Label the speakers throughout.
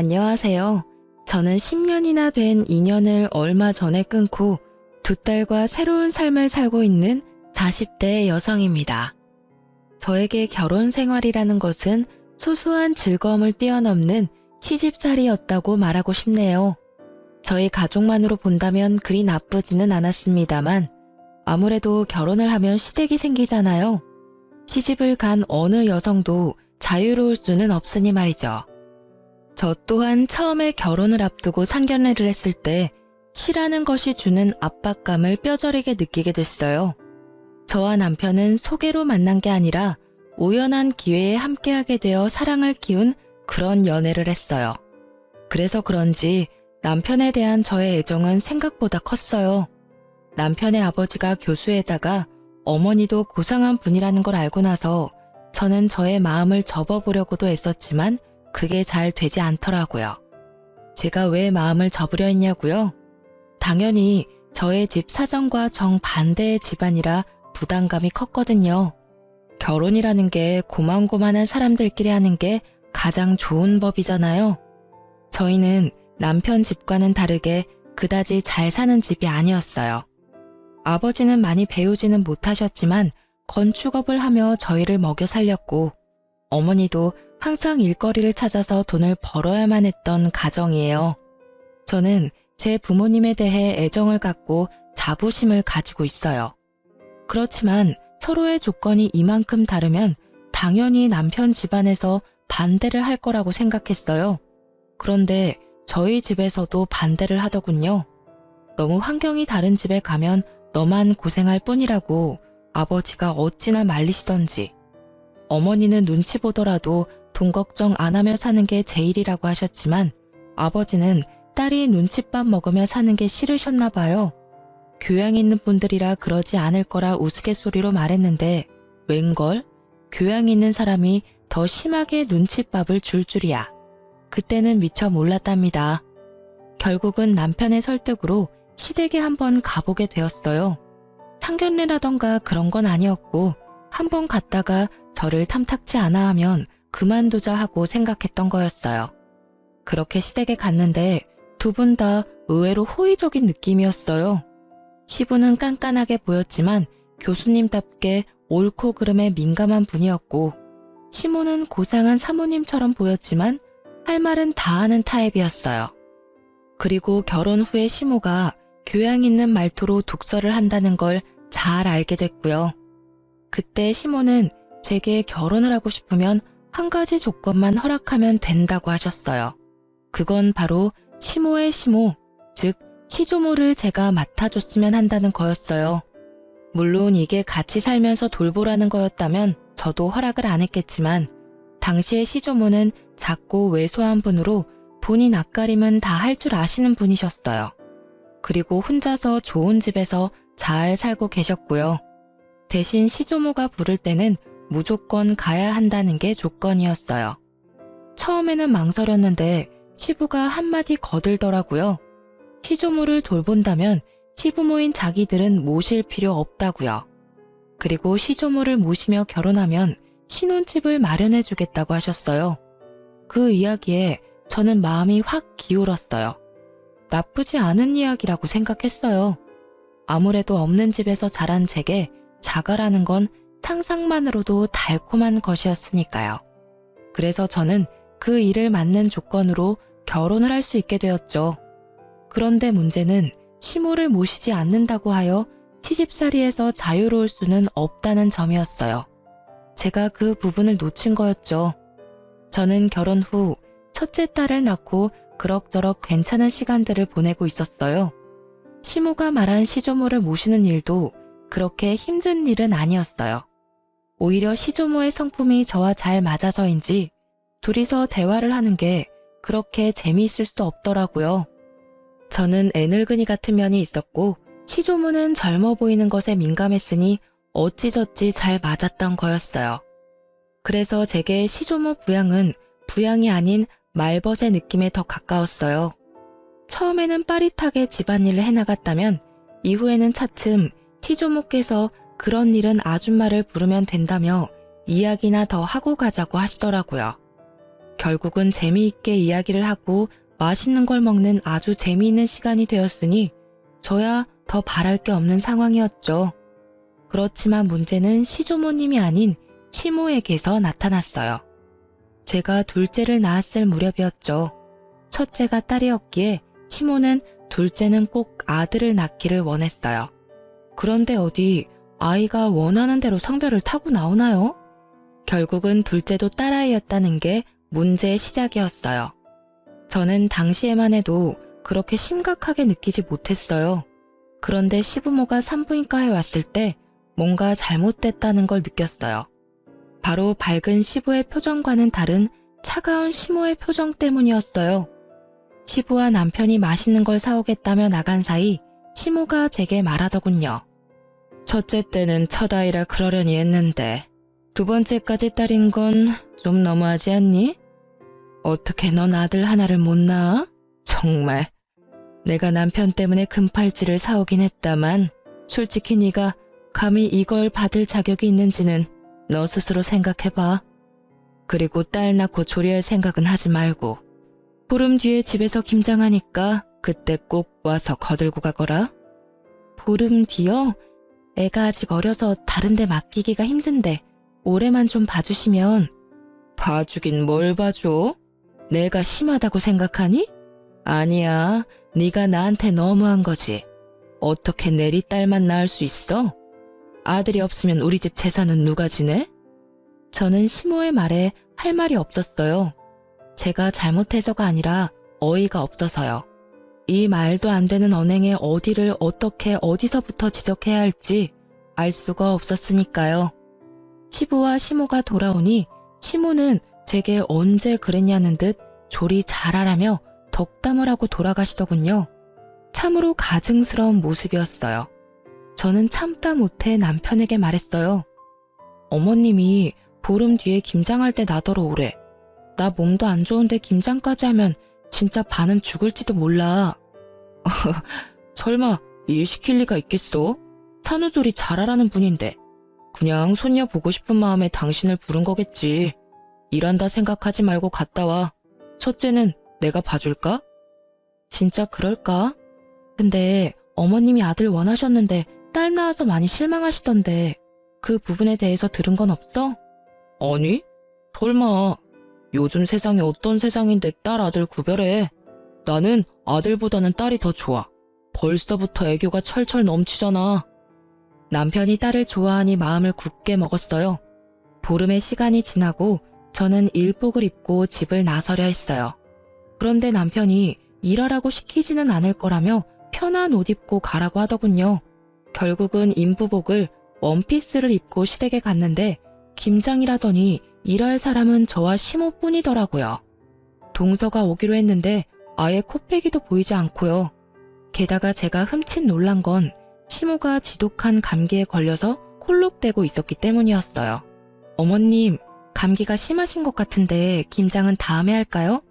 Speaker 1: 안녕하세요. 저는 10년이나 된 인연을 얼마 전에 끊고 두 딸과 새로운 삶을 살고 있는 40대 여성입니다. 저에게 결혼 생활이라는 것은 소소한 즐거움을 뛰어넘는 시집살이였다고 말하고 싶네요. 저희 가족만으로 본다면 그리 나쁘지는 않았습니다만 아무래도 결혼을 하면 시댁이 생기잖아요. 시집을 간 어느 여성도 자유로울 수는 없으니 말이죠. 저 또한 처음에 결혼을 앞두고 상견례를 했을 때 시라는 것이 주는 압박감을 뼈저리게 느끼게 됐어요. 저와 남편은 소개로 만난 게 아니라 우연한 기회에 함께하게 되어 사랑을 키운 그런 연애를 했어요. 그래서 그런지 남편에 대한 저의 애정은 생각보다 컸어요. 남편의 아버지가 교수에다가 어머니도 고상한 분이라는 걸 알고 나서 저는 저의 마음을 접어보려고도 애썼지만 그게 잘 되지 않더라고요. 제가 왜 마음을 접으려 했냐고요? 당연히 저의 집 사정과 정반대의 집안이라 부담감이 컸거든요. 결혼이라는 게 고만고만한 사람들끼리 하는 게 가장 좋은 법이잖아요. 저희는 남편 집과는 다르게 그다지 잘 사는 집이 아니었어요. 아버지는 많이 배우지는 못하셨지만 건축업을 하며 저희를 먹여 살렸고 어머니도 항상 일거리를 찾아서 돈을 벌어야만 했던 가정이에요. 저는 제 부모님에 대해 애정을 갖고 자부심을 가지고 있어요. 그렇지만 서로의 조건이 이만큼 다르면 당연히 남편 집안에서 반대를 할 거라고 생각했어요. 그런데 저희 집에서도 반대를 하더군요. 너무 환경이 다른 집에 가면 너만 고생할 뿐이라고 아버지가 어찌나 말리시던지. 어머니는 눈치 보더라도 돈 걱정 안 하며 사는 게 제일이라고 하셨지만 아버지는 딸이 눈칫밥 먹으며 사는 게 싫으셨나 봐요. 교양 있는 분들이라 그러지 않을 거라 우스갯소리로 말했는데 웬걸? 교양 있는 사람이 더 심하게 눈칫밥을 줄 줄이야. 그때는 미처 몰랐답니다. 결국은 남편의 설득으로 시댁에 한번 가보게 되었어요. 상견례라던가 그런 건 아니었고 한번 갔다가 저를 탐탁치 않아 하면 그만두자 하고 생각했던 거였어요. 그렇게 시댁에 갔는데 두 분 다 의외로 호의적인 느낌이었어요. 시부는 깐깐하게 보였지만 교수님답게 옳고 그름에 민감한 분이었고 시모는 고상한 사모님처럼 보였지만 할 말은 다 하는 타입이었어요. 그리고 결혼 후에 시모가 교양 있는 말투로 독설을 한다는 걸 잘 알게 됐고요. 그때 시모는 제게 결혼을 하고 싶으면 한 가지 조건만 허락하면 된다고 하셨어요. 그건 바로 시모의 시모, 즉 시조모를 제가 맡아줬으면 한다는 거였어요. 물론 이게 같이 살면서 돌보라는 거였다면 저도 허락을 안 했겠지만 당시의 시조모는 작고 왜소한 분으로 본인 앞가림은 다 할 줄 아시는 분이셨어요. 그리고 혼자서 좋은 집에서 잘 살고 계셨고요. 대신 시조모가 부를 때는 무조건 가야 한다는 게 조건이었어요. 처음에는 망설였는데 시부가 한마디 거들더라고요. 시조모를 돌본다면 시부모인 자기들은 모실 필요 없다고요. 그리고 시조모를 모시며 결혼하면 신혼집을 마련해 주겠다고 하셨어요. 그 이야기에 저는 마음이 확 기울었어요. 나쁘지 않은 이야기라고 생각했어요. 아무래도 없는 집에서 자란 제게 자가라는 건 상상만으로도 달콤한 것이었으니까요. 그래서 저는 그 일을 맞는 조건으로 결혼을 할 수 있게 되었죠. 그런데 문제는 시모를 모시지 않는다고 하여 시집살이에서 자유로울 수는 없다는 점이었어요. 제가 그 부분을 놓친 거였죠. 저는 결혼 후 첫째 딸을 낳고 그럭저럭 괜찮은 시간들을 보내고 있었어요. 시모가 말한 시조모를 모시는 일도 그렇게 힘든 일은 아니었어요. 오히려 시조모의 성품이 저와 잘 맞아서인지 둘이서 대화를 하는 게 그렇게 재미있을 수 없더라고요. 저는 애늙은이 같은 면이 있었고 시조모는 젊어 보이는 것에 민감했으니 어찌저찌 잘 맞았던 거였어요. 그래서 제게 시조모 부양은 부양이 아닌 말벗의 느낌에 더 가까웠어요. 처음에는 빠릿하게 집안일을 해나갔다면 이후에는 차츰 시조모께서 그런 일은 아줌마를 부르면 된다며 이야기나 더 하고 가자고 하시더라고요. 결국은 재미있게 이야기를 하고 맛있는 걸 먹는 아주 재미있는 시간이 되었으니 저야 더 바랄 게 없는 상황이었죠. 그렇지만 문제는 시조모님이 아닌 시모에게서 나타났어요. 제가 둘째를 낳았을 무렵이었죠. 첫째가 딸이었기에 시모는 둘째는 꼭 아들을 낳기를 원했어요. 그런데 어디 아이가 원하는 대로 성별을 타고 나오나요? 결국은 둘째도 딸아이였다는 게 문제의 시작이었어요. 저는 당시에만 해도 그렇게 심각하게 느끼지 못했어요. 그런데 시부모가 산부인과에 왔을 때 뭔가 잘못됐다는 걸 느꼈어요. 바로 밝은 시부의 표정과는 다른 차가운 시모의 표정 때문이었어요. 시부와 남편이 맛있는 걸 사오겠다며 나간 사이 시모가 제게 말하더군요. 첫째 때는 첫아이라 그러려니 했는데 두 번째까지 딸인 건 좀 너무하지 않니? 어떻게 넌 아들 하나를 못 낳아? 정말. 내가 남편 때문에 금팔찌를 사오긴 했다만 솔직히 네가 감히 이걸 받을 자격이 있는지는 너 스스로 생각해봐. 그리고 딸 낳고 조리할 생각은 하지 말고 보름 뒤에 집에서 김장하니까 그때 꼭 와서 거들고 가거라. 보름 뒤요? 애가 아직 어려서 다른 데 맡기기가 힘든데 올해만 좀 봐주시면. 봐주긴 뭘 봐줘? 내가 심하다고 생각하니? 아니야, 네가 나한테 너무한 거지. 어떻게 내리 딸만 낳을 수 있어? 아들이 없으면 우리 집 재산은 누가 지내? 저는 시모의 말에 할 말이 없었어요. 제가 잘못해서가 아니라 어이가 없어서요. 이 말도 안 되는 언행에 어디를 어떻게 어디서부터 지적해야 할지 알 수가 없었으니까요. 시부와 시모가 돌아오니 시모는 제게 언제 그랬냐는 듯 조리 잘하라며 덕담을 하고 돌아가시더군요. 참으로 가증스러운 모습이었어요. 저는 참다 못해 남편에게 말했어요. 어머님이 보름 뒤에 김장할 때 나더러 오래. 나 몸도 안 좋은데 김장까지 하면 진짜 반은 죽을지도 몰라. 설마 일 시킬 리가 있겠어? 산후조리 잘하라는 분인데. 그냥 손녀 보고 싶은 마음에 당신을 부른 거겠지. 일한다 생각하지 말고 갔다 와. 첫째는 내가 봐줄까? 진짜 그럴까? 근데 어머님이 아들 원하셨는데 딸 낳아서 많이 실망하시던데 그 부분에 대해서 들은 건 없어? 아니, 설마. 요즘 세상이 어떤 세상인데 딸 아들 구별해. 나는 아들보다는 딸이 더 좋아. 벌써부터 애교가 철철 넘치잖아. 남편이 딸을 좋아하니 마음을 굳게 먹었어요. 보름의 시간이 지나고 저는 일복을 입고 집을 나서려 했어요. 그런데 남편이 일하라고 시키지는 않을 거라며 편한 옷 입고 가라고 하더군요. 결국은 인부복을 원피스를 입고 시댁에 갔는데 김장이라더니 일할 사람은 저와 시모뿐이더라고요. 동서가 오기로 했는데 아예 코빼기도 보이지 않고요. 게다가 제가 흠칫 놀란 건 시모가 지독한 감기에 걸려서 콜록대고 있었기 때문이었어요. 어머님, 감기가 심하신 것 같은데 김장은 다음에 할까요?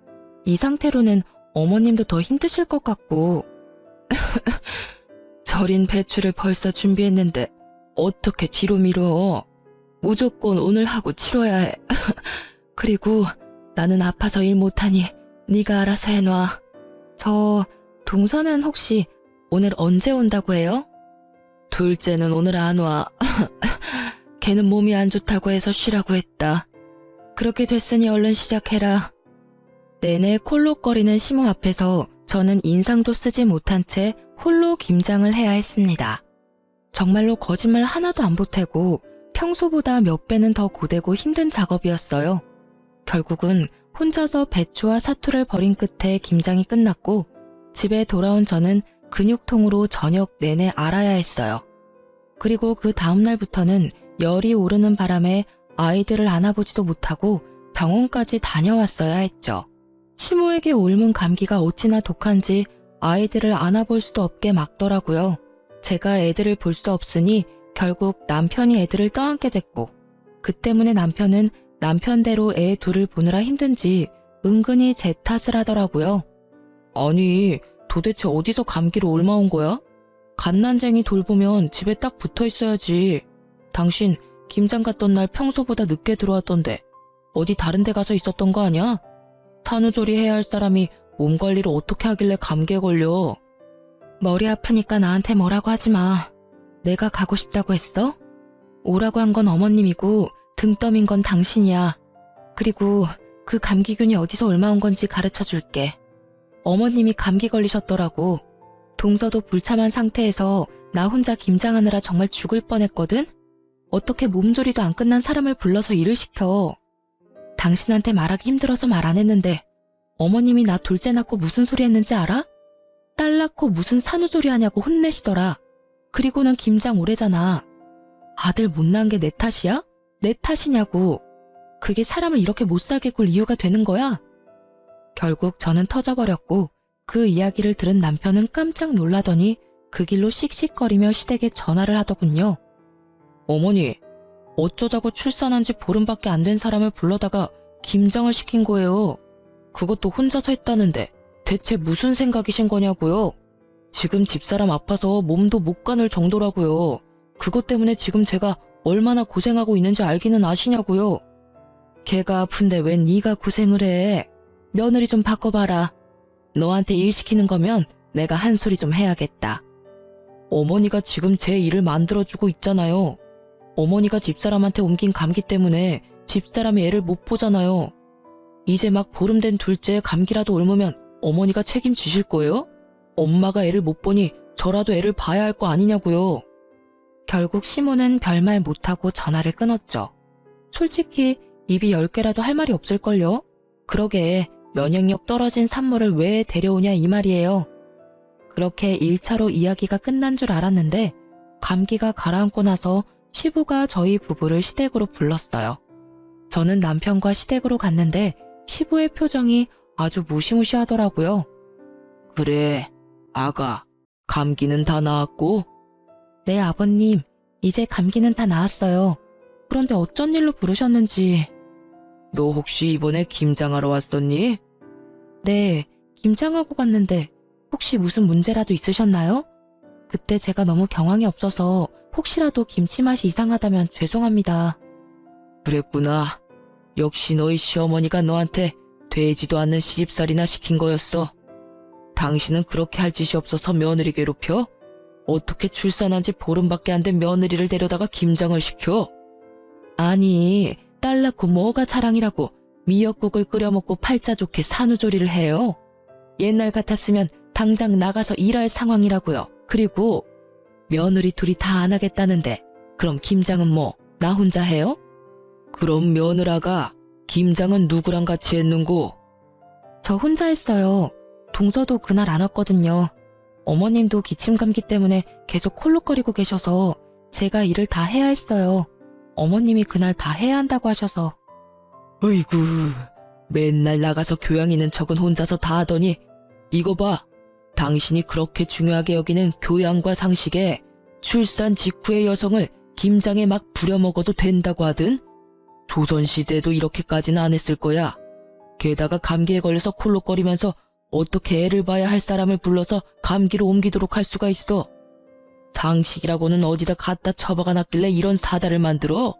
Speaker 1: 이 상태로는 어머님도 더 힘드실 것 같고. 절인 배추를 벌써 준비했는데 어떻게 뒤로 미뤄? 무조건 오늘 하고 치러야 해. 그리고 나는 아파서 일 못하니 네가 알아서 해놔. 저 동서는 혹시 오늘 언제 온다고 해요? 둘째는 오늘 안 와. 걔는 몸이 안 좋다고 해서 쉬라고 했다. 그렇게 됐으니 얼른 시작해라. 내내 콜록거리는 시모 앞에서 저는 인상도 쓰지 못한 채 홀로 김장을 해야 했습니다. 정말로 거짓말 하나도 안 보태고 평소보다 몇 배는 더 고되고 힘든 작업이었어요. 결국은 혼자서 배추와 사토를 벌인 끝에 김장이 끝났고 집에 돌아온 저는 근육통으로 저녁 내내 앓아야 했어요. 그리고 그 다음날부터는 열이 오르는 바람에 아이들을 안아보지도 못하고 병원까지 다녀왔어야 했죠. 시모에게 옮은 감기가 어찌나 독한지 아이들을 안아볼 수도 없게 막더라고요. 제가 애들을 볼 수 없으니 결국 남편이 애들을 떠안게 됐고 그 때문에 남편은 남편대로 애 둘을 보느라 힘든지 은근히 제 탓을 하더라고요. 아니, 도대체 어디서 감기로 옮아온 거야? 갓난쟁이 돌보면 집에 딱 붙어 있어야지. 당신 김장 갔던 날 평소보다 늦게 들어왔던데 어디 다른 데 가서 있었던 거 아니야? 산후조리 해야 할 사람이 몸 관리를 어떻게 하길래 감기에 걸려? 머리 아프니까 나한테 뭐라고 하지 마. 내가 가고 싶다고 했어? 오라고 한 건 어머님이고 등 떠민 건 당신이야. 그리고 그 감기균이 어디서 얼마 온 건지 가르쳐 줄게. 어머님이 감기 걸리셨더라고. 동서도 불참한 상태에서 나 혼자 김장하느라 정말 죽을 뻔했거든? 어떻게 몸조리도 안 끝난 사람을 불러서 일을 시켜. 당신한테 말하기 힘들어서 말 안 했는데 어머님이 나 둘째 낳고 무슨 소리 했는지 알아? 딸 낳고 무슨 산후조리 하냐고 혼내시더라. 그리고는 김장 오래잖아. 아들 못 낳은 게 내 탓이야? 내 탓이냐고. 그게 사람을 이렇게 못 살게 굴 이유가 되는 거야? 결국 저는 터져버렸고 그 이야기를 들은 남편은 깜짝 놀라더니 그 길로 씩씩거리며 시댁에 전화를 하더군요. 어머니, 어쩌자고 출산한 지 보름밖에 안 된 사람을 불러다가 김장을 시킨 거예요. 그것도 혼자서 했다는데 대체 무슨 생각이신 거냐고요? 지금 집사람 아파서 몸도 못 가눌 정도라고요. 그것 때문에 지금 제가 얼마나 고생하고 있는지 알기는 아시냐고요. 걔가 아픈데 웬 네가 고생을 해. 며느리 좀 바꿔봐라. 너한테 일 시키는 거면 내가 한 소리 좀 해야겠다. 어머니가 지금 제 일을 만들어주고 있잖아요. 어머니가 집사람한테 옮긴 감기 때문에 집사람이 애를 못 보잖아요. 이제 막 보름 된 둘째에 감기라도 옮으면 어머니가 책임지실 거예요? 엄마가 애를 못 보니 저라도 애를 봐야 할 거 아니냐고요. 결국 시모는 별말 못하고 전화를 끊었죠. 솔직히 입이 10개라도 할 말이 없을걸요? 그러게 면역력 떨어진 산모를 왜 데려오냐 이 말이에요. 그렇게 1차로 이야기가 끝난 줄 알았는데 감기가 가라앉고 나서 시부가 저희 부부를 시댁으로 불렀어요. 저는 남편과 시댁으로 갔는데 시부의 표정이 아주 무시무시하더라고요. 그래, 아가, 감기는 다 나았고? 네, 아버님, 이제 감기는 다 나았어요. 그런데 어쩐 일로 부르셨는지. 너 혹시 이번에 김장하러 왔었니? 네, 김장하고 갔는데 혹시 무슨 문제라도 있으셨나요? 그때 제가 너무 경황이 없어서 혹시라도 김치 맛이 이상하다면 죄송합니다. 그랬구나. 역시 너희 시어머니가 너한테 되지도 않는 시집살이나 시킨 거였어. 당신은 그렇게 할 짓이 없어서 며느리 괴롭혀? 어떻게 출산한 지 보름밖에 안 된 며느리를 데려다가 김장을 시켜? 아니, 딸 낳고 뭐가 자랑이라고 미역국을 끓여 먹고 팔자 좋게 산후조리를 해요. 옛날 같았으면 당장 나가서 일할 상황이라고요. 그리고 며느리 둘이 다 안 하겠다는데 그럼 김장은 뭐 나 혼자 해요? 그럼 며느라가 김장은 누구랑 같이 했는고? 저 혼자 했어요. 동서도 그날 안 왔거든요. 어머님도 기침감기 때문에 계속 콜록거리고 계셔서 제가 일을 다 해야 했어요. 어머님이 그날 다 해야 한다고 하셔서. 어이구, 맨날 나가서 교양 있는 척은 혼자서 다 하더니 이거 봐. 당신이 그렇게 중요하게 여기는 교양과 상식에 출산 직후의 여성을 김장에 막 부려먹어도 된다고 하든 조선시대에도 이렇게까지는 안 했을 거야. 게다가 감기에 걸려서 콜록거리면서 어떻게 애를 봐야 할 사람을 불러서 감기로 옮기도록 할 수가 있어. 상식이라고는 어디다 갖다 처박아 놨길래 이런 사달을 만들어?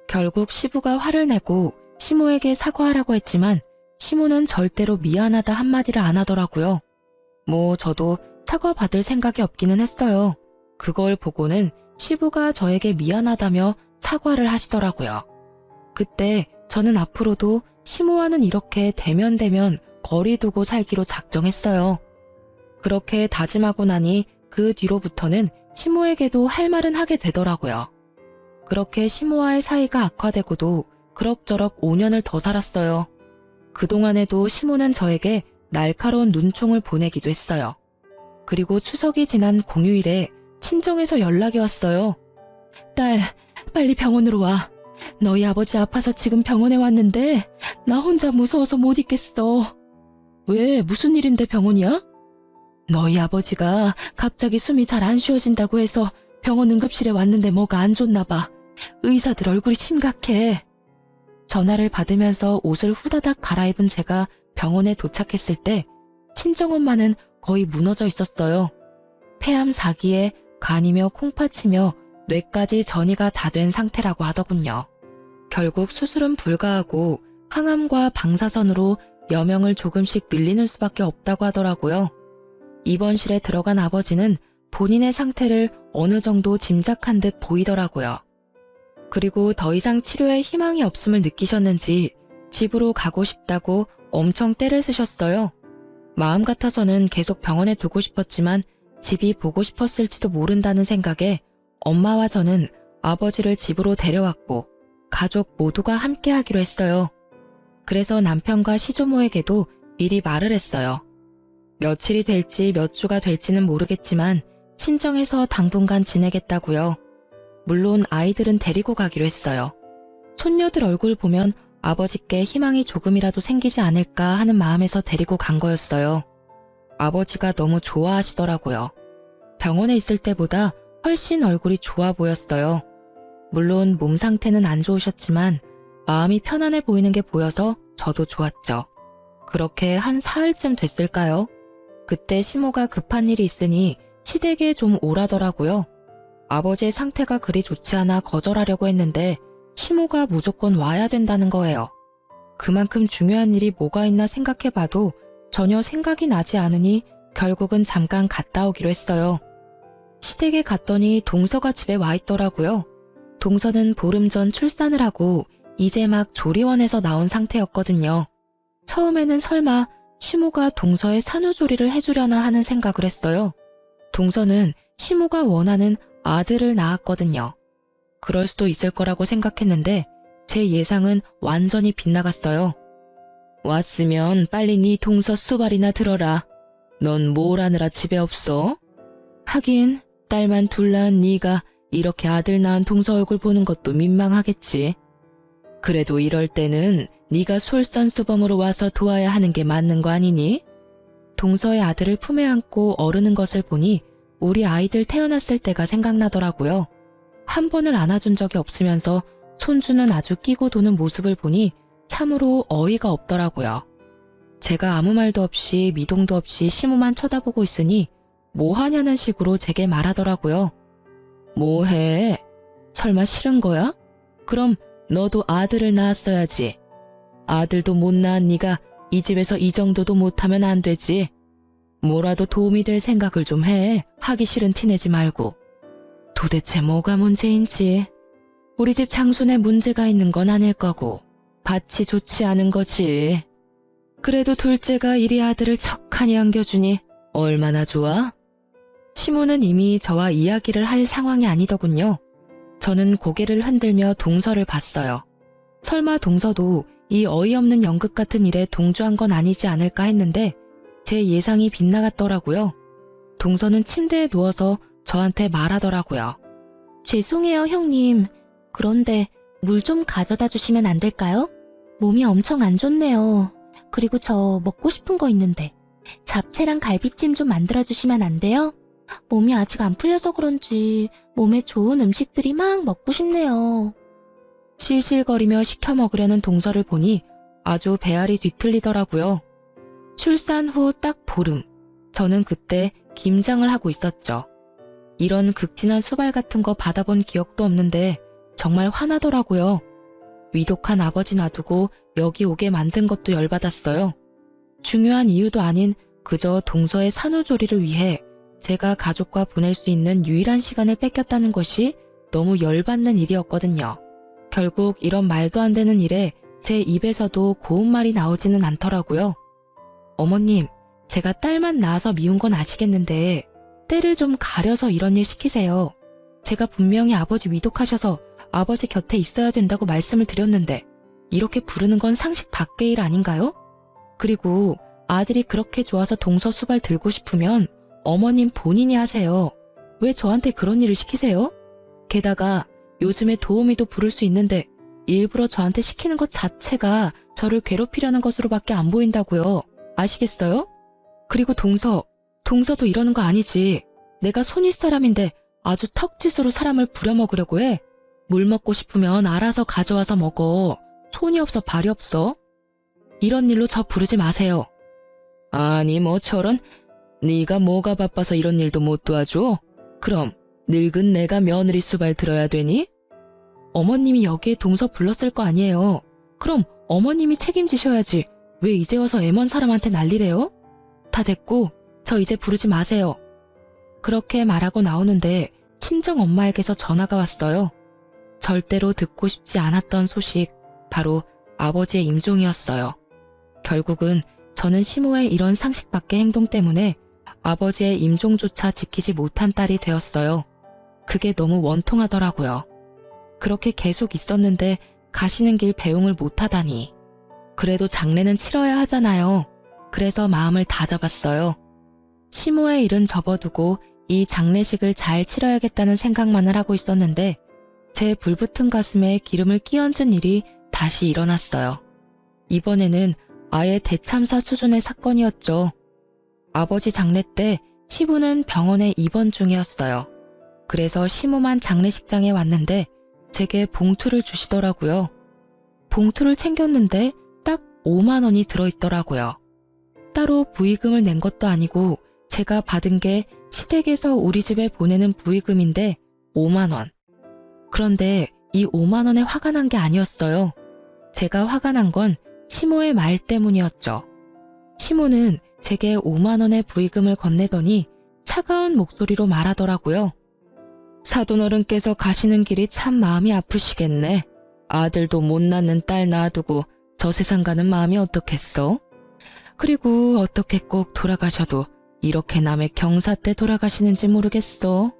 Speaker 1: 결국 시부가 화를 내고 시모에게 사과하라고 했지만 시모는 절대로 미안하다 한마디를 안 하더라고요. 뭐 저도 사과받을 생각이 없기는 했어요. 그걸 보고는 시부가 저에게 미안하다며 사과를 하시더라고요. 그때 저는 앞으로도 시모와는 이렇게 대면대면 거리 두고 살기로 작정했어요. 그렇게 다짐하고 나니 그 뒤로부터는 시모에게도 할 말은 하게 되더라고요. 그렇게 시모와의 사이가 악화되고도 그럭저럭 5년을 더 살았어요. 그동안에도 시모는 저에게 날카로운 눈총을 보내기도 했어요. 그리고 추석이 지난 공휴일에 친정에서 연락이 왔어요. 딸, 빨리 병원으로 와. 너희 아버지 아파서 지금 병원에 왔는데 나 혼자 무서워서 못 있겠어. 왜? 무슨 일인데 병원이야? 너희 아버지가 갑자기 숨이 잘 안 쉬어진다고 해서 병원 응급실에 왔는데 뭐가 안 좋나 봐. 의사들 얼굴이 심각해. 전화를 받으면서 옷을 후다닥 갈아입은 제가 병원에 도착했을 때 친정엄마는 거의 무너져 있었어요. 폐암 4기에 간이며 콩팥이며 뇌까지 전이가 다 된 상태라고 하더군요. 결국 수술은 불가하고 항암과 방사선으로 여명을 조금씩 늘리는 수밖에 없다고 하더라고요. 입원실에 들어간 아버지는 본인의 상태를 어느 정도 짐작한 듯 보이더라고요. 그리고 더 이상 치료에 희망이 없음을 느끼셨는지 집으로 가고 싶다고 엄청 떼를 쓰셨어요. 마음 같아서는 계속 병원에 두고 싶었지만 집이 보고 싶었을지도 모른다는 생각에 엄마와 저는 아버지를 집으로 데려왔고 가족 모두가 함께 하기로 했어요. 그래서 남편과 시조모에게도 미리 말을 했어요. 며칠이 될지 몇 주가 될지는 모르겠지만 친정에서 당분간 지내겠다고요. 물론 아이들은 데리고 가기로 했어요. 손녀들 얼굴 보면 아버지께 희망이 조금이라도 생기지 않을까 하는 마음에서 데리고 간 거였어요. 아버지가 너무 좋아하시더라고요. 병원에 있을 때보다 훨씬 얼굴이 좋아 보였어요. 물론 몸 상태는 안 좋으셨지만 마음이 편안해 보이는 게 보여서 저도 좋았죠. 그렇게 한 사흘쯤 됐을까요? 그때 시모가 급한 일이 있으니 시댁에 좀 오라더라고요. 아버지의 상태가 그리 좋지 않아 거절하려고 했는데 시모가 무조건 와야 된다는 거예요. 그만큼 중요한 일이 뭐가 있나 생각해봐도 전혀 생각이 나지 않으니 결국은 잠깐 갔다 오기로 했어요. 시댁에 갔더니 동서가 집에 와 있더라고요. 동서는 보름 전 출산을 하고 이제 막 조리원에서 나온 상태였거든요. 처음에는 설마 시모가 동서의 산후조리를 해주려나 하는 생각을 했어요. 동서는 시모가 원하는 아들을 낳았거든요. 그럴 수도 있을 거라고 생각했는데 제 예상은 완전히 빗나갔어요. 왔으면 빨리 네 동서 수발이나 들어라. 넌 뭘 하느라 집에 없어? 하긴 딸만 둘 낳은 네가 이렇게 아들 낳은 동서 얼굴 보는 것도 민망하겠지. 그래도 이럴 때는 네가 솔선수범으로 와서 도와야 하는 게 맞는 거 아니니? 동서의 아들을 품에 안고 어르는 것을 보니 우리 아이들 태어났을 때가 생각나더라고요. 한 번을 안아준 적이 없으면서 손주는 아주 끼고 도는 모습을 보니 참으로 어이가 없더라고요. 제가 아무 말도 없이 미동도 없이 시모만 쳐다보고 있으니 뭐 하냐는 식으로 제게 말하더라고요. 뭐해? 설마 싫은 거야? 그럼 너도 아들을 낳았어야지. 아들도 못 낳은 네가 이 집에서 이 정도도 못하면 안 되지. 뭐라도 도움이 될 생각을 좀 해. 하기 싫은 티 내지 말고. 도대체 뭐가 문제인지. 우리 집 장손에 문제가 있는 건 아닐 거고 밭이 좋지 않은 거지. 그래도 둘째가 이리 아들을 척하니 안겨주니 얼마나 좋아? 시모는 이미 저와 이야기를 할 상황이 아니더군요. 저는 고개를 흔들며 동서를 봤어요. 설마 동서도 이 어이없는 연극 같은 일에 동조한 건 아니지 않을까 했는데 제 예상이 빗나갔더라고요. 동서는 침대에 누워서 저한테 말하더라고요. 죄송해요, 형님. 그런데 물 좀 가져다 주시면 안 될까요? 몸이 엄청 안 좋네요. 그리고 저 먹고 싶은 거 있는데 잡채랑 갈비찜 좀 만들어 주시면 안 돼요? 몸이 아직 안 풀려서 그런지 몸에 좋은 음식들이 막 먹고 싶네요. 실실거리며 시켜 먹으려는 동서를 보니 아주 배알이 뒤틀리더라고요. 출산 후 딱 보름, 저는 그때 김장을 하고 있었죠. 이런 극진한 수발 같은 거 받아본 기억도 없는데 정말 화나더라고요. 위독한 아버지 놔두고 여기 오게 만든 것도 열받았어요. 중요한 이유도 아닌 그저 동서의 산후조리를 위해 제가 가족과 보낼 수 있는 유일한 시간을 뺏겼다는 것이 너무 열받는 일이었거든요. 결국 이런 말도 안 되는 일에 제 입에서도 고운 말이 나오지는 않더라고요. 어머님, 제가 딸만 낳아서 미운 건 아시겠는데 때를 좀 가려서 이런 일 시키세요. 제가 분명히 아버지 위독하셔서 아버지 곁에 있어야 된다고 말씀을 드렸는데 이렇게 부르는 건 상식 밖의 일 아닌가요? 그리고 아들이 그렇게 좋아서 동서 수발 들고 싶으면 어머님 본인이 하세요. 왜 저한테 그런 일을 시키세요? 게다가 요즘에 도우미도 부를 수 있는데 일부러 저한테 시키는 것 자체가 저를 괴롭히려는 것으로밖에 안 보인다고요. 아시겠어요? 그리고 동서도 이러는 거 아니지. 내가 손윗 사람인데 아주 턱짓으로 사람을 부려먹으려고 해. 물 먹고 싶으면 알아서 가져와서 먹어. 손이 없어 발이 없어. 이런 일로 저 부르지 마세요. 아니 뭐 저런, 네가 뭐가 바빠서 이런 일도 못 도와줘? 그럼 늙은 내가 며느리 수발 들어야 되니? 어머님이 여기에 동서 불렀을 거 아니에요. 그럼 어머님이 책임지셔야지. 왜 이제 와서 애먼 사람한테 난리래요? 다 됐고 저 이제 부르지 마세요. 그렇게 말하고 나오는데 친정 엄마에게서 전화가 왔어요. 절대로 듣고 싶지 않았던 소식, 바로 아버지의 임종이었어요. 결국은 저는 시모의 이런 상식 밖의 행동 때문에 아버지의 임종조차 지키지 못한 딸이 되었어요. 그게 너무 원통하더라고요. 그렇게 계속 있었는데 가시는 길 배웅을 못하다니. 그래도 장례는 치러야 하잖아요. 그래서 마음을 다잡았어요. 시모의 일은 접어두고 이 장례식을 잘 치러야겠다는 생각만을 하고 있었는데 제 불붙은 가슴에 기름을 끼얹은 일이 다시 일어났어요. 이번에는 아예 대참사 수준의 사건이었죠. 아버지 장례 때 시부는 병원에 입원 중이었어요. 그래서 시모만 장례식장에 왔는데 제게 봉투를 주시더라고요. 봉투를 챙겼는데 딱 5만 원이 들어있더라고요. 따로 부의금을 낸 것도 아니고 제가 받은 게 시댁에서 우리 집에 보내는 부의금인데 5만 원. 그런데 이 5만 원에 화가 난 게 아니었어요. 제가 화가 난 건 시모의 말 때문이었죠. 시모는 제게 5만 원의 부의금을 건네더니 차가운 목소리로 말하더라고요. 사돈어른께서 가시는 길이 참 마음이 아프시겠네. 아들도 못 낳는 딸 낳아두고 저 세상 가는 마음이 어떻겠어? 그리고 어떻게 꼭 돌아가셔도 이렇게 남의 경사 때 돌아가시는지 모르겠어.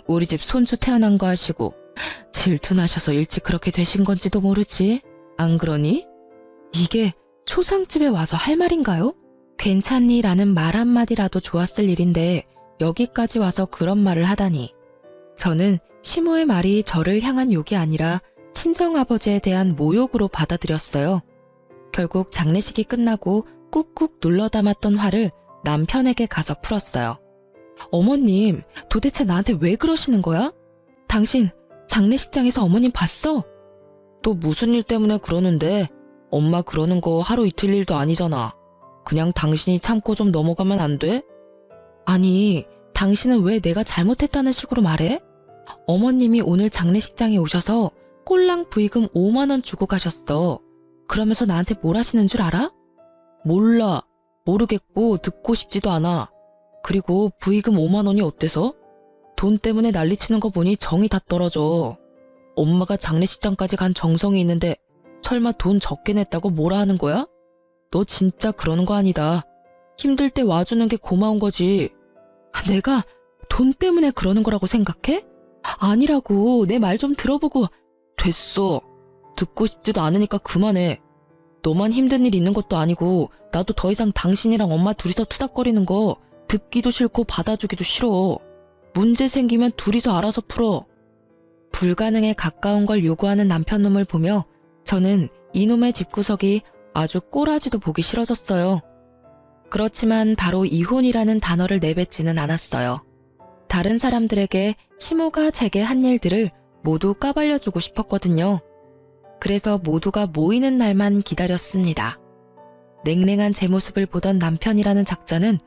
Speaker 1: 우리 집 손주 태어난 거 아시고 질투나셔서 일찍 그렇게 되신 건지도 모르지. 안 그러니? 이게 초상집에 와서 할 말인가요? 괜찮니? 라는 말 한마디라도 좋았을 일인데 여기까지 와서 그런 말을 하다니. 저는 시모의 말이 저를 향한 욕이 아니라 친정아버지에 대한 모욕으로 받아들였어요. 결국 장례식이 끝나고 꾹꾹 눌러 담았던 화를 남편에게 가서 풀었어요. 어머님, 도대체 나한테 왜 그러시는 거야? 당신 장례식장에서 어머님 봤어? 또 무슨 일 때문에 그러는데? 엄마 그러는 거 하루 이틀 일도 아니잖아. 그냥 당신이 참고 좀 넘어가면 안 돼? 아니, 당신은 왜 내가 잘못했다는 식으로 말해? 어머님이 오늘 장례식장에 오셔서 꼴랑 부의금 5만 원 주고 가셨어. 그러면서 나한테 뭘 하시는 줄 알아? 몰라. 모르겠고 듣고 싶지도 않아. 그리고 부의금 5만 원이 어때서? 돈 때문에 난리치는 거 보니 정이 다 떨어져. 엄마가 장례식장까지 간 정성이 있는데 설마 돈 적게 냈다고 뭐라 하는 거야? 너 진짜 그러는 거 아니다. 힘들 때 와주는 게 고마운 거지. 내가 돈 때문에 그러는 거라고 생각해? 아니라고. 내 말 좀 들어보고. 됐어. 듣고 싶지도 않으니까 그만해. 너만 힘든 일 있는 것도 아니고 나도 더 이상 당신이랑 엄마 둘이서 투닥거리는 거 듣기도 싫고 받아주기도 싫어. 문제 생기면 둘이서 알아서 풀어. 불가능에 가까운 걸 요구하는 남편놈을 보며 저는 이놈의 집구석이 아주 꼬라지도 보기 싫어졌어요. 그렇지만 바로 이혼이라는 단어를 내뱉지는 않았어요. 다른 사람들에게 시모가 제게 한 일들을 모두 까발려주고 싶었거든요. 그래서 모두가 모이는 날만 기다렸습니다. 냉랭한 제 모습을 보던 남편이라는 작자는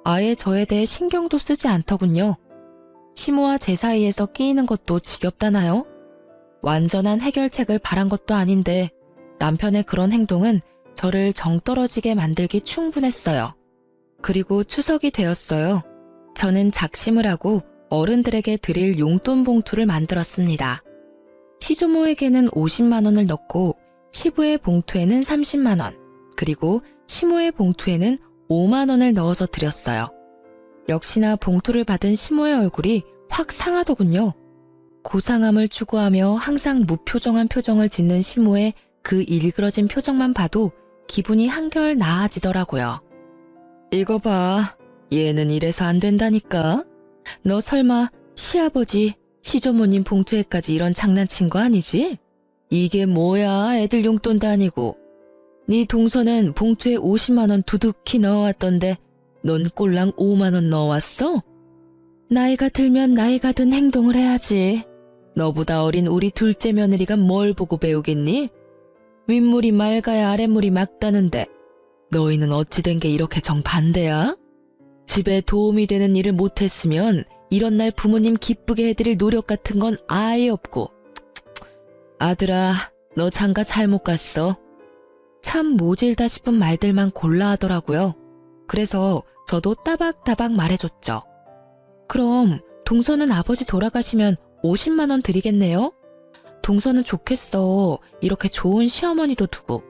Speaker 1: 아예 저에 대해 신경도 쓰지 않더군요. 시모와 제 사이에서 끼이는 것도 지겹다나요? 완전한 해결책을 바란 것도 아닌데 남편의 그런 행동은 저를 정떨어지게 만들기 충분했어요. 그리고 추석이 되었어요. 저는 작심을 하고 어른들에게 드릴 용돈 봉투를 만들었습니다. 시조모에게는 50만 원을 넣고 시부의 봉투에는 30만 원, 그리고 시모의 봉투에는 5만 원을 넣어서 드렸어요. 역시나 봉투를 받은 시모의 얼굴이 확 상하더군요. 고상함을 추구하며 항상 무표정한 표정을 짓는 시모의 그 일그러진 표정만 봐도 기분이 한결 나아지더라고요. 이거 봐. 얘는 이래서 안 된다니까. 너 설마 시아버지, 시조모님 봉투에까지 이런 장난친 거 아니지? 이게 뭐야, 애들 용돈도 아니고. 네 동서는 봉투에 50만 원 두둑히 넣어왔던데 넌 꼴랑 5만 원 넣어왔어? 나이가 들면 나이가 든 행동을 해야지. 너보다 어린 우리 둘째 며느리가 뭘 보고 배우겠니? 윗물이 맑아야 아랫물이 맑다는데 너희는 어찌 된 게 이렇게 정반대야? 집에 도움이 되는 일을 못했으면 이런 날 부모님 기쁘게 해드릴 노력 같은 건 아예 없고. 아들아, 너 장가 잘못 갔어. 참 모질다 싶은 말들만 골라 하더라고요. 그래서 저도 따박따박 말해줬죠. 그럼 동서는 아버지 돌아가시면 50만 원 드리겠네요? 동서는 좋겠어. 이렇게 좋은 시어머니도 두고.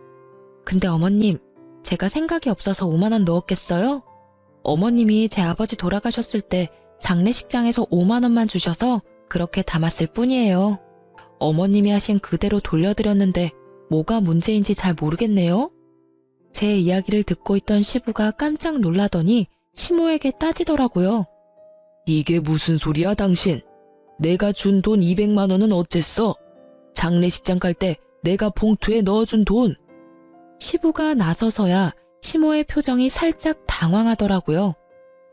Speaker 1: 근데 어머님, 제가 생각이 없어서 5만 원 넣었겠어요? 어머님이 제 아버지 돌아가셨을 때 장례식장에서 5만 원만 주셔서 그렇게 담았을 뿐이에요. 어머님이 하신 그대로 돌려드렸는데 뭐가 문제인지 잘 모르겠네요. 제 이야기를 듣고 있던 시부가 깜짝 놀라더니 시모에게 따지더라고요. 이게 무슨 소리야 당신? 내가 준 돈 200만 원은 어쨌어? 장례식장 갈 때 내가 봉투에 넣어준 돈. 시부가 나서서야 시모의 표정이 살짝 당황하더라고요.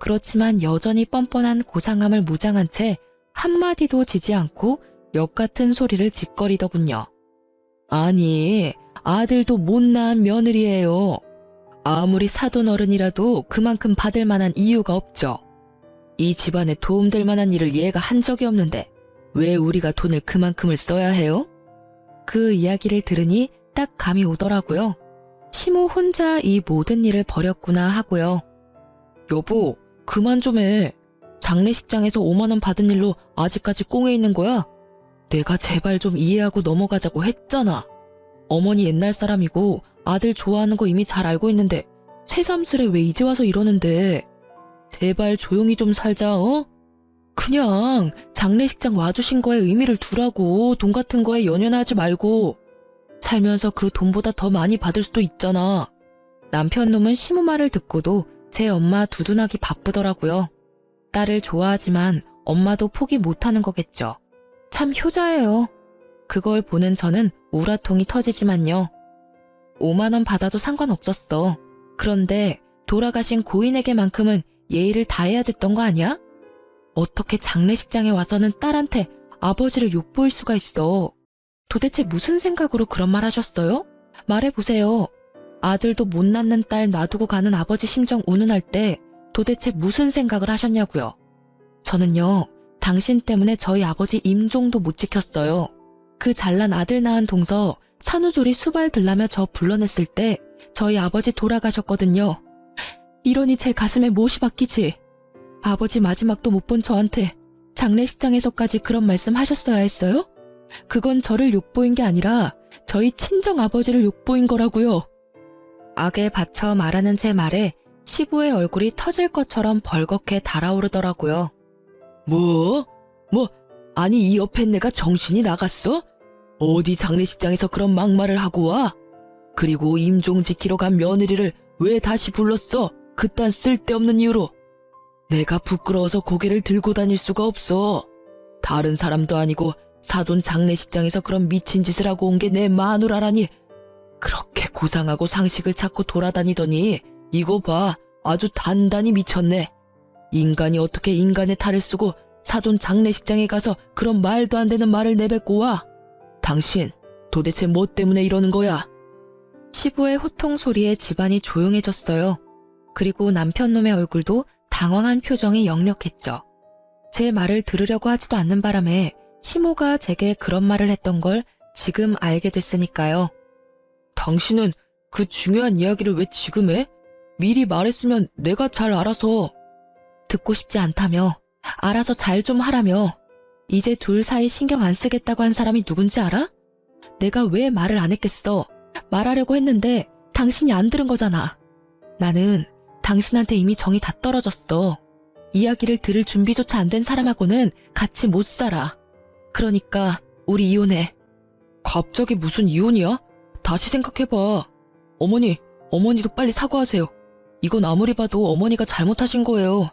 Speaker 1: 그렇지만 여전히 뻔뻔한 고상함을 무장한 채 한마디도 지지 않고 역 같은 소리를 짓거리더군요. 아니, 아들도 못난 며느리예요. 아무리 사돈 어른이라도 그만큼 받을 만한 이유가 없죠. 이 집안에 도움될 만한 일을 얘가 한 적이 없는데 왜 우리가 돈을 그만큼을 써야 해요? 그 이야기를 들으니 딱 감이 오더라고요. 시모 혼자 이 모든 일을 벌였구나 하고요. 여보, 그만 좀 해. 장례식장에서 5만 원 받은 일로 아직까지 꽁에 있는 거야? 내가 제발 좀 이해하고 넘어가자고 했잖아. 어머니 옛날 사람이고 아들 좋아하는 거 이미 잘 알고 있는데 새삼스레 왜 이제 와서 이러는데. 제발 조용히 좀 살자, 어? 그냥 장례식장 와주신 거에 의미를 두라고. 돈 같은 거에 연연하지 말고. 살면서 그 돈보다 더 많이 받을 수도 있잖아. 남편 놈은 시모 말을 듣고도 제 엄마 두둔하기 바쁘더라고요. 딸을 좋아하지만 엄마도 포기 못하는 거겠죠. 참 효자예요. 그걸 보는 저는 우라통이 터지지만요. 5만 원 받아도 상관없었어. 그런데 돌아가신 고인에게만큼은 예의를 다해야 됐던 거 아니야? 어떻게 장례식장에 와서는 딸한테 아버지를 욕보일 수가 있어. 도대체 무슨 생각으로 그런 말 하셨어요? 말해보세요. 아들도 못 낳는 딸 놔두고 가는 아버지 심정 운운할 때 도대체 무슨 생각을 하셨냐고요. 저는요, 당신 때문에 저희 아버지 임종도 못 지켰어요. 그 잘난 아들 낳은 동서 산후조리 수발 들라며 저 불러냈을 때 저희 아버지 돌아가셨거든요. 이러니 제 가슴에 못이 박히지. 아버지 마지막도 못 본 저한테 장례식장에서까지 그런 말씀 하셨어야 했어요? 그건 저를 욕보인 게 아니라 저희 친정 아버지를 욕보인 거라고요. 악에 받쳐 말하는 제 말에 시부의 얼굴이 터질 것처럼 벌겋게 달아오르더라고요. 뭐? 아니 이 옆에 내가 정신이 나갔어? 어디 장례식장에서 그런 막말을 하고 와? 그리고 임종 지키러 간 며느리를 왜 다시 불렀어? 그딴 쓸데없는 이유로. 내가 부끄러워서 고개를 들고 다닐 수가 없어. 다른 사람도 아니고 사돈 장례식장에서 그런 미친 짓을 하고 온 게 내 마누라라니. 그렇게 고상하고 상식을 찾고 돌아다니더니 이거 봐, 아주 단단히 미쳤네. 인간이 어떻게 인간의 탈을 쓰고 사돈 장례식장에 가서 그런 말도 안 되는 말을 내뱉고 와. 당신 도대체 뭐 때문에 이러는 거야? 시부의 호통 소리에 집안이 조용해졌어요. 그리고 남편놈의 얼굴도 당황한 표정이 역력했죠. 제 말을 들으려고 하지도 않는 바람에 시모가 제게 그런 말을 했던 걸 지금 알게 됐으니까요. 당신은 그 중요한 이야기를 왜 지금 해? 미리 말했으면 내가 잘 알아서. 듣고 싶지 않다며, 알아서 잘 좀 하라며. 이제 둘 사이 신경 안 쓰겠다고 한 사람이 누군지 알아? 내가 왜 말을 안 했겠어? 말하려고 했는데 당신이 안 들은 거잖아. 나는 당신한테 이미 정이 다 떨어졌어. 이야기를 들을 준비조차 안 된 사람하고는 같이 못 살아. 그러니까 우리 이혼해. 갑자기 무슨 이혼이야? 다시 생각해봐. 어머니도 빨리 사과하세요. 이건 아무리 봐도 어머니가 잘못하신 거예요.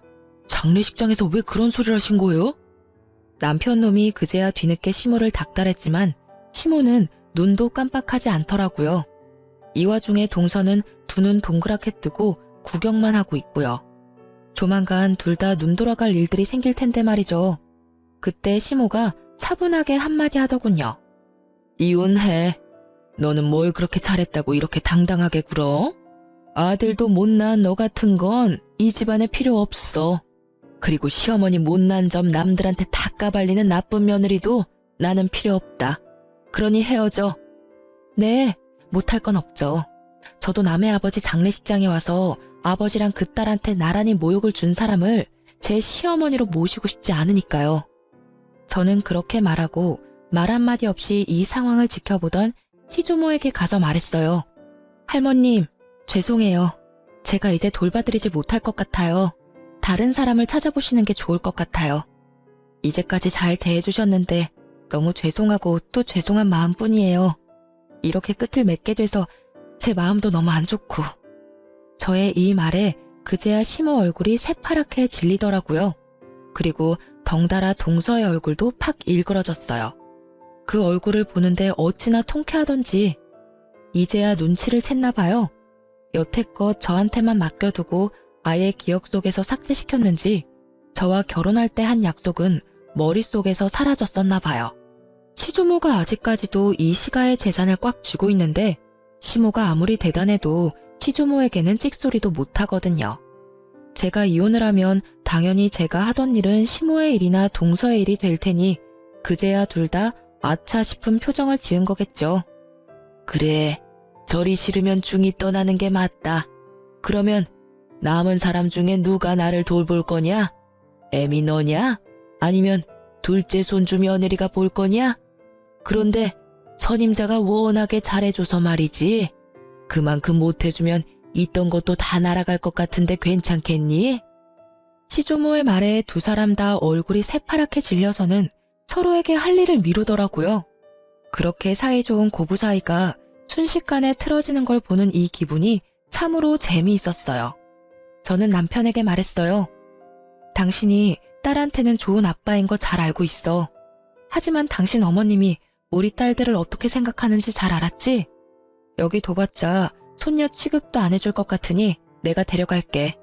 Speaker 1: 장례식장에서 왜 그런 소리를 하신 거예요? 남편놈이 그제야 뒤늦게 시모를 닥달했지만 시모는 눈도 깜빡하지 않더라고요. 이 와중에 동서는 두 눈 동그랗게 뜨고 구경만 하고 있고요. 조만간 둘 다 눈 돌아갈 일들이 생길 텐데 말이죠. 그때 시모가 차분하게 한마디 하더군요. 이혼해. 너는 뭘 그렇게 잘했다고 이렇게 당당하게 굴어? 아들도 못 낳은 너 같은 건 이 집안에 필요 없어. 그리고 시어머니 못난 점 남들한테 다 까발리는 나쁜 며느리도 나는 필요 없다. 그러니 헤어져. 네, 못할 건 없죠. 저도 남의 아버지 장례식장에 와서 아버지랑 그 딸한테 나란히 모욕을 준 사람을 제 시어머니로 모시고 싶지 않으니까요. 저는 그렇게 말하고 말 한마디 없이 이 상황을 지켜보던 시조모에게 가서 말했어요. 할머님, 죄송해요. 제가 이제 돌봐드리지 못할 것 같아요. 다른 사람을 찾아보시는 게 좋을 것 같아요. 이제까지 잘 대해주셨는데 너무 죄송하고 또 죄송한 마음뿐이에요. 이렇게 끝을 맺게 돼서 제 마음도 너무 안 좋고. 저의 이 말에 그제야 시모 얼굴이 새파랗게 질리더라고요. 그리고 덩달아 동서의 얼굴도 팍 일그러졌어요. 그 얼굴을 보는데 어찌나 통쾌하던지 이제야 눈치를 챘나 봐요. 여태껏 저한테만 맡겨두고 아예 기억 속에서 삭제시켰는지 저와 결혼할 때 한 약속은 머릿속에서 사라졌었나 봐요. 시조모가 아직까지도 이 시가의 재산을 꽉 쥐고 있는데 시모가 아무리 대단해도 시조모에게는 찍소리도 못하거든요. 제가 이혼을 하면 당연히 제가 하던 일은 시모의 일이나 동서의 일이 될 테니 그제야 둘 다 아차 싶은 표정을 지은 거겠죠. 그래, 절이 싫으면 중이 떠나는 게 맞다. 그러면 남은 사람 중에 누가 나를 돌볼 거냐? 애미 너냐? 아니면 둘째 손주 며느리가 볼 거냐? 그런데 선임자가 워낙에 잘해줘서 말이지. 그만큼 못해주면 있던 것도 다 날아갈 것 같은데 괜찮겠니? 시조모의 말에 두 사람 다 얼굴이 새파랗게 질려서는 서로에게 할 일을 미루더라고요. 그렇게 사이좋은 고부 사이가 순식간에 틀어지는 걸 보는 이 기분이 참으로 재미있었어요. 저는 남편에게 말했어요. 당신이 딸한테는 좋은 아빠인 거 잘 알고 있어. 하지만 당신 어머님이 우리 딸들을 어떻게 생각하는지 잘 알았지? 여기 둬봤자 손녀 취급도 안 해줄 것 같으니 내가 데려갈게.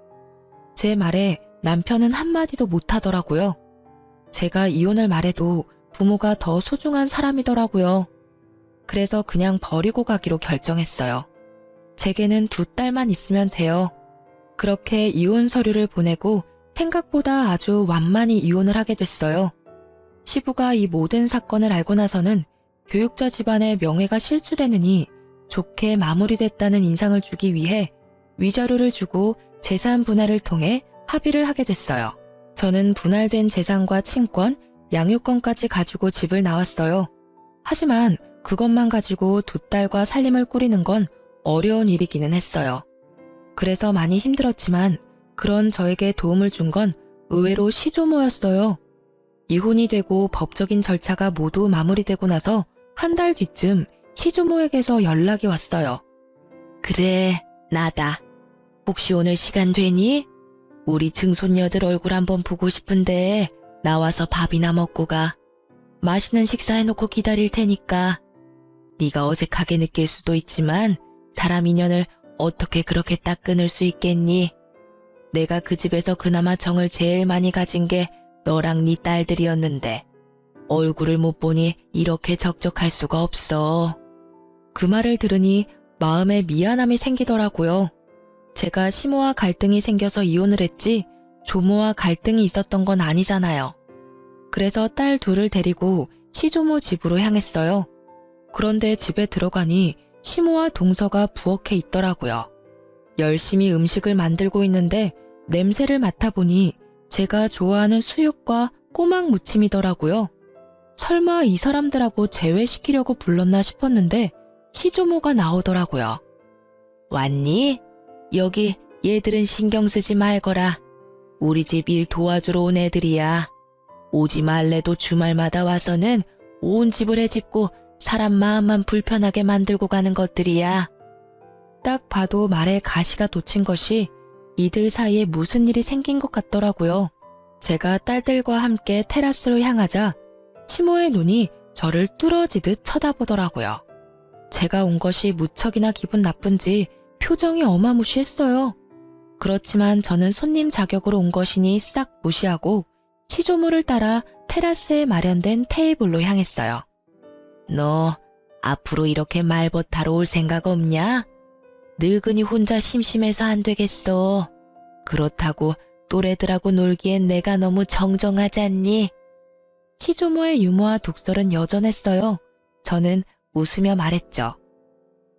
Speaker 1: 제 말에 남편은 한마디도 못하더라고요. 제가 이혼을 말해도 부모가 더 소중한 사람이더라고요. 그래서 그냥 버리고 가기로 결정했어요. 제게는 두 딸만 있으면 돼요. 그렇게 이혼 서류를 보내고 생각보다 아주 완만히 이혼을 하게 됐어요. 시부가 이 모든 사건을 알고 나서는 교육자 집안의 명예가 실추되느니 좋게 마무리됐다는 인상을 주기 위해 위자료를 주고 재산 분할을 통해 합의를 하게 됐어요. 저는 분할된 재산과 친권, 양육권까지 가지고 집을 나왔어요. 하지만 그것만 가지고 두 딸과 살림을 꾸리는 건 어려운 일이기는 했어요. 그래서 많이 힘들었지만 그런 저에게 도움을 준 건 의외로 시조모였어요. 이혼이 되고 법적인 절차가 모두 마무리되고 나서 한 달 뒤쯤 시조모에게서 연락이 왔어요. 그래, 나다. 혹시 오늘 시간 되니? 우리 증손녀들 얼굴 한번 보고 싶은데 나와서 밥이나 먹고 가. 맛있는 식사해놓고 기다릴 테니까. 네가 어색하게 느낄 수도 있지만 사람 인연을 어떻게 그렇게 딱 끊을 수 있겠니? 내가 그 집에서 그나마 정을 제일 많이 가진 게 너랑 네 딸들이었는데 얼굴을 못 보니 이렇게 적적할 수가 없어. 그 말을 들으니 마음에 미안함이 생기더라고요. 제가 시모와 갈등이 생겨서 이혼을 했지 조모와 갈등이 있었던 건 아니잖아요. 그래서 딸 둘을 데리고 시조모 집으로 향했어요. 그런데 집에 들어가니 시모와 동서가 부엌에 있더라고요. 열심히 음식을 만들고 있는데 냄새를 맡아보니 제가 좋아하는 수육과 꼬막 무침이더라고요. 설마 이 사람들하고 재회시키려고 불렀나 싶었는데 시조모가 나오더라고요. 왔니? 여기 얘들은 신경 쓰지 말거라. 우리 집 일 도와주러 온 애들이야. 오지 말래도 주말마다 와서는 온 집을 헤집고 사람 마음만 불편하게 만들고 가는 것들이야. 딱 봐도 말에 가시가 돋친 것이 이들 사이에 무슨 일이 생긴 것 같더라고요. 제가 딸들과 함께 테라스로 향하자 시모의 눈이 저를 뚫어지듯 쳐다보더라고요. 제가 온 것이 무척이나 기분 나쁜지 표정이 어마무시했어요. 그렇지만 저는 손님 자격으로 온 것이니 싹 무시하고 시조모를 따라 테라스에 마련된 테이블로 향했어요. 너 앞으로 이렇게 말벗하러 올 생각 없냐? 늙은이 혼자 심심해서 안 되겠어. 그렇다고 또래들하고 놀기엔 내가 너무 정정하지 않니? 시조모의 유머와 독설은 여전했어요. 저는 웃으며 말했죠.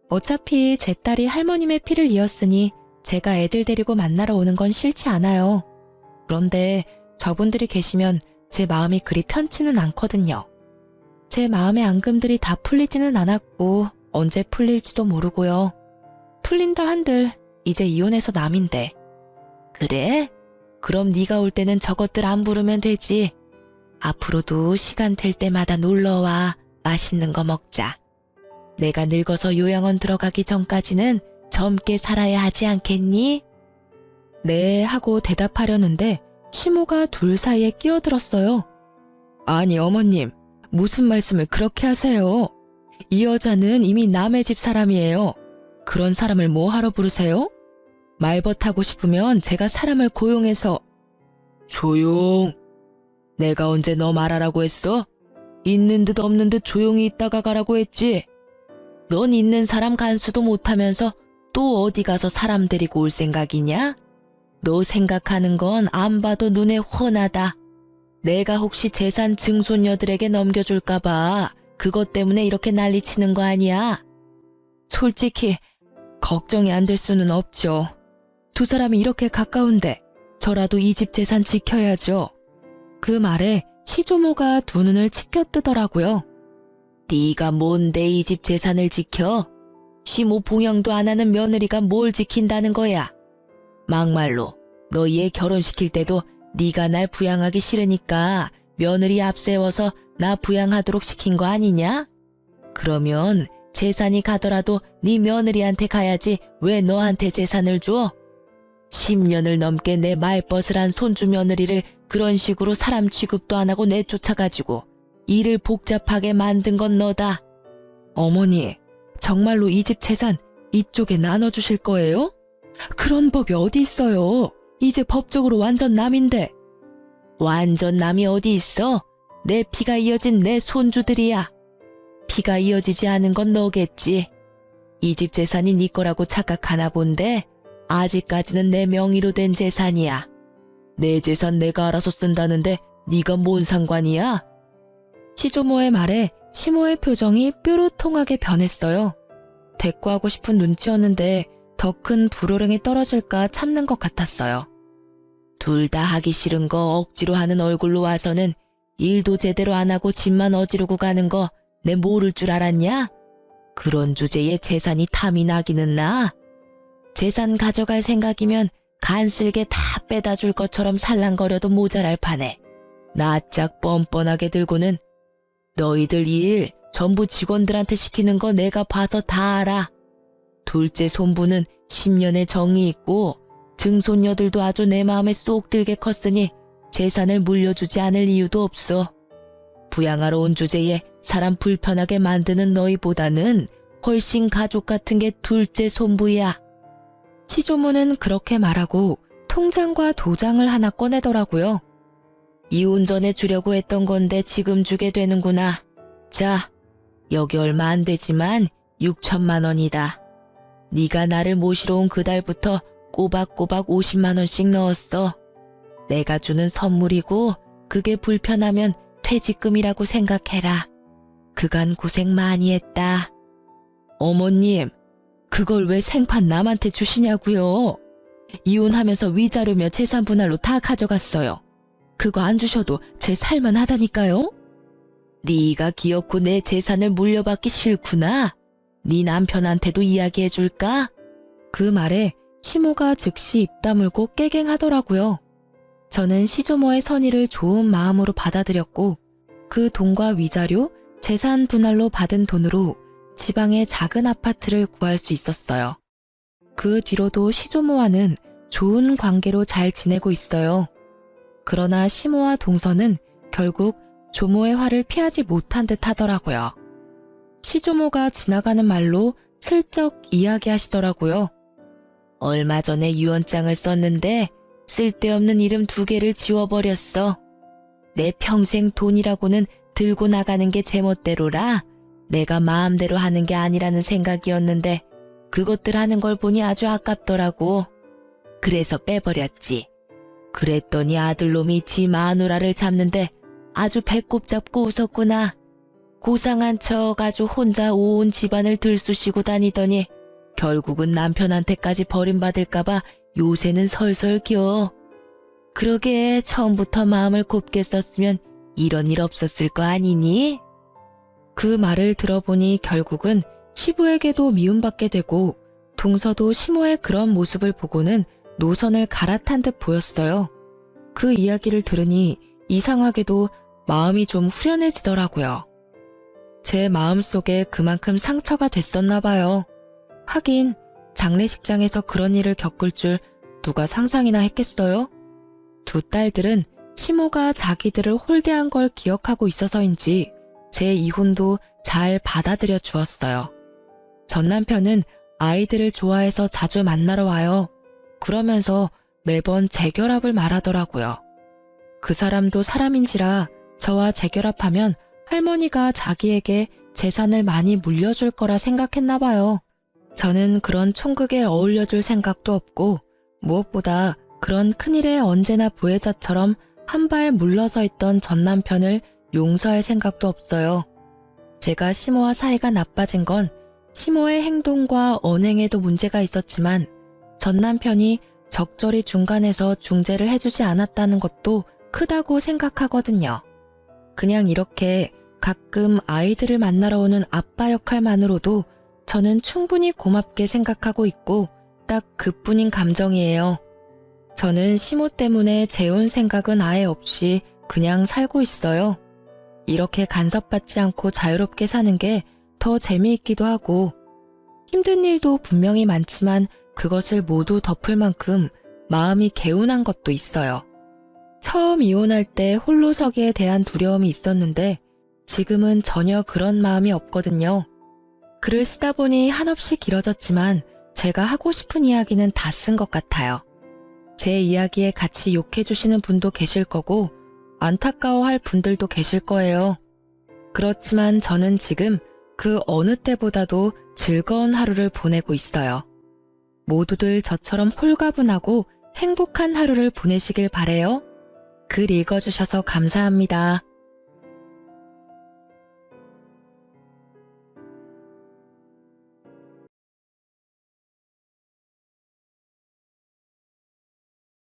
Speaker 1: 어차피 제 딸이 할머님의 피를 이었으니 제가 애들 데리고 만나러 오는 건 싫지 않아요. 그런데 저분들이 계시면 제 마음이 그리 편치는 않거든요. 제 마음의 앙금들이 다 풀리지는 않았고 언제 풀릴지도 모르고요. 풀린다 한들 이제 이혼해서 남인데. 그래? 그럼 네가 올 때는 저것들 안 부르면 되지. 앞으로도 시간 될 때마다 놀러와. 맛있는 거 먹자. 내가 늙어서 요양원 들어가기 전까지는 젊게 살아야 하지 않겠니? 네 하고 대답하려는데 시모가 둘 사이에 끼어들었어요. 아니 어머님, 무슨 말씀을 그렇게 하세요? 이 여자는 이미 남의 집 사람이에요. 그런 사람을 뭐하러 부르세요? 말벗하고 싶으면 제가 사람을 고용해서. 조용. 내가 언제 너 말하라고 했어? 있는 듯 없는 듯 조용히 있다가 가라고 했지. 넌 있는 사람 간수도 못하면서 또 어디 가서 사람 데리고 올 생각이냐? 너 생각하는 건 안 봐도 눈에 훤하다. 내가 혹시 재산 증손녀들에게 넘겨줄까봐 그것 때문에 이렇게 난리치는 거 아니야? 솔직히 걱정이 안 될 수는 없죠. 두 사람이 이렇게 가까운데 저라도 이 집 재산 지켜야죠. 그 말에 시조모가 두 눈을 치켜뜨더라고요. 네가 뭔데 이 집 재산을 지켜? 시모 봉양도 안 하는 며느리가 뭘 지킨다는 거야? 막말로 너 얘 결혼시킬 때도 네가 날 부양하기 싫으니까 며느리 앞세워서 나 부양하도록 시킨 거 아니냐? 그러면 재산이 가더라도 네 며느리한테 가야지 왜 너한테 재산을 줘? 10년을 넘게 내 말벗을 한 손주 며느리를 그런 식으로 사람 취급도 안 하고 내쫓아가지고 일을 복잡하게 만든 건 너다. 어머니, 정말로 이 집 재산 이쪽에 나눠주실 거예요? 그런 법이 어디 있어요? 이제 법적으로 완전 남인데. 완전 남이 어디 있어? 내 피가 이어진 내 손주들이야. 피가 이어지지 않은 건 너겠지. 이 집 재산이 네 거라고 착각하나 본데 아직까지는 내 명의로 된 재산이야. 내 재산 내가 알아서 쓴다는데 네가 뭔 상관이야? 시조모의 말에 시모의 표정이 뾰루통하게 변했어요. 대꾸하고 싶은 눈치였는데 더 큰 불호령이 떨어질까 참는 것 같았어요. 둘 다 하기 싫은 거 억지로 하는 얼굴로 와서는 일도 제대로 안 하고 집만 어지르고 가는 거 내 모를 줄 알았냐? 그런 주제에 재산이 탐이 나기는 나. 재산 가져갈 생각이면 간쓸게 다 빼다 줄 것처럼 살랑거려도 모자랄 판에 낯짝 뻔뻔하게 들고는 너희들 일 전부 직원들한테 시키는 거 내가 봐서 다 알아. 둘째 손부는 10년의 정이 있고 증손녀들도 아주 내 마음에 쏙 들게 컸으니 재산을 물려주지 않을 이유도 없어. 부양하러 온 주제에 사람 불편하게 만드는 너희보다는 훨씬 가족 같은 게 둘째 손부야. 시조모는 그렇게 말하고 통장과 도장을 하나 꺼내더라고요. 이혼 전에 주려고 했던 건데 지금 주게 되는구나. 자, 여기 얼마 안 되지만 6천만 원이다. 네가 나를 모시러 온 그달부터 꼬박꼬박 50만 원씩 넣었어. 내가 주는 선물이고 그게 불편하면 퇴직금이라고 생각해라. 그간 고생 많이 했다. 어머님, 그걸 왜 생판 남한테 주시냐고요? 이혼하면서 위자료며 재산 분할로 다 가져갔어요. 그거 안 주셔도 제 살만하다니까요? 네가 기어코 내 재산을 물려받기 싫구나. 네 남편한테도 이야기해줄까? 그 말에 시모가 즉시 입 다물고 깨갱하더라고요. 저는 시조모의 선의를 좋은 마음으로 받아들였고 그 돈과 위자료, 재산 분할로 받은 돈으로 지방의 작은 아파트를 구할 수 있었어요. 그 뒤로도 시조모와는 좋은 관계로 잘 지내고 있어요. 그러나 시모와 동서는 결국 조모의 화를 피하지 못한 듯 하더라고요. 시조모가 지나가는 말로 슬쩍 이야기하시더라고요. 얼마 전에 유언장을 썼는데 쓸데없는 이름 2개를 지워버렸어. 내 평생 돈이라고는 들고 나가는 게 제멋대로라 내가 마음대로 하는 게 아니라는 생각이었는데 그것들 하는 걸 보니 아주 아깝더라고. 그래서 빼버렸지. 그랬더니 아들놈이 지 마누라를 잡는데 아주 배꼽 잡고 웃었구나. 고상한 척 아주 혼자 온 집안을 들쑤시고 다니더니 결국은 남편한테까지 버림받을까봐 요새는 설설 겨. 그러게 처음부터 마음을 곱게 썼으면 이런 일 없었을 거 아니니? 그 말을 들어보니 결국은 시부에게도 미움받게 되고 동서도 시모의 그런 모습을 보고는 노선을 갈아탄 듯 보였어요. 그 이야기를 들으니 이상하게도 마음이 좀 후련해지더라고요. 제 마음속에 그만큼 상처가 됐었나 봐요. 하긴 장례식장에서 그런 일을 겪을 줄 누가 상상이나 했겠어요? 두 딸들은 시모가 자기들을 홀대한 걸 기억하고 있어서인지 제 이혼도 잘 받아들여 주었어요. 전 남편은 아이들을 좋아해서 자주 만나러 와요. 그러면서 매번 재결합을 말하더라고요. 그 사람도 사람인지라 저와 재결합하면 할머니가 자기에게 재산을 많이 물려줄 거라 생각했나 봐요. 저는 그런 총극에 어울려줄 생각도 없고 무엇보다 그런 큰일에 언제나 부혜자처럼 한 발 물러서 있던 전 남편을 용서할 생각도 없어요. 제가 시모와 사이가 나빠진 건 시모의 행동과 언행에도 문제가 있었지만 전 남편이 적절히 중간에서 중재를 해주지 않았다는 것도 크다고 생각하거든요. 그냥 이렇게 가끔 아이들을 만나러 오는 아빠 역할만으로도 저는 충분히 고맙게 생각하고 있고 딱 그뿐인 감정이에요. 저는 시모 때문에 재혼 생각은 아예 없이 그냥 살고 있어요. 이렇게 간섭받지 않고 자유롭게 사는 게 더 재미있기도 하고 힘든 일도 분명히 많지만 그것을 모두 덮을 만큼 마음이 개운한 것도 있어요. 처음 이혼할 때 홀로 서기에 대한 두려움이 있었는데 지금은 전혀 그런 마음이 없거든요. 글을 쓰다 보니 한없이 길어졌지만 제가 하고 싶은 이야기는 다 쓴 것 같아요. 제 이야기에 같이 욕해주시는 분도 계실 거고 안타까워할 분들도 계실 거예요. 그렇지만 저는 지금 그 어느 때보다도 즐거운 하루를 보내고 있어요. 모두들 저처럼 홀가분하고 행복한 하루를 보내시길 바래요. 글 읽어주셔서 감사합니다.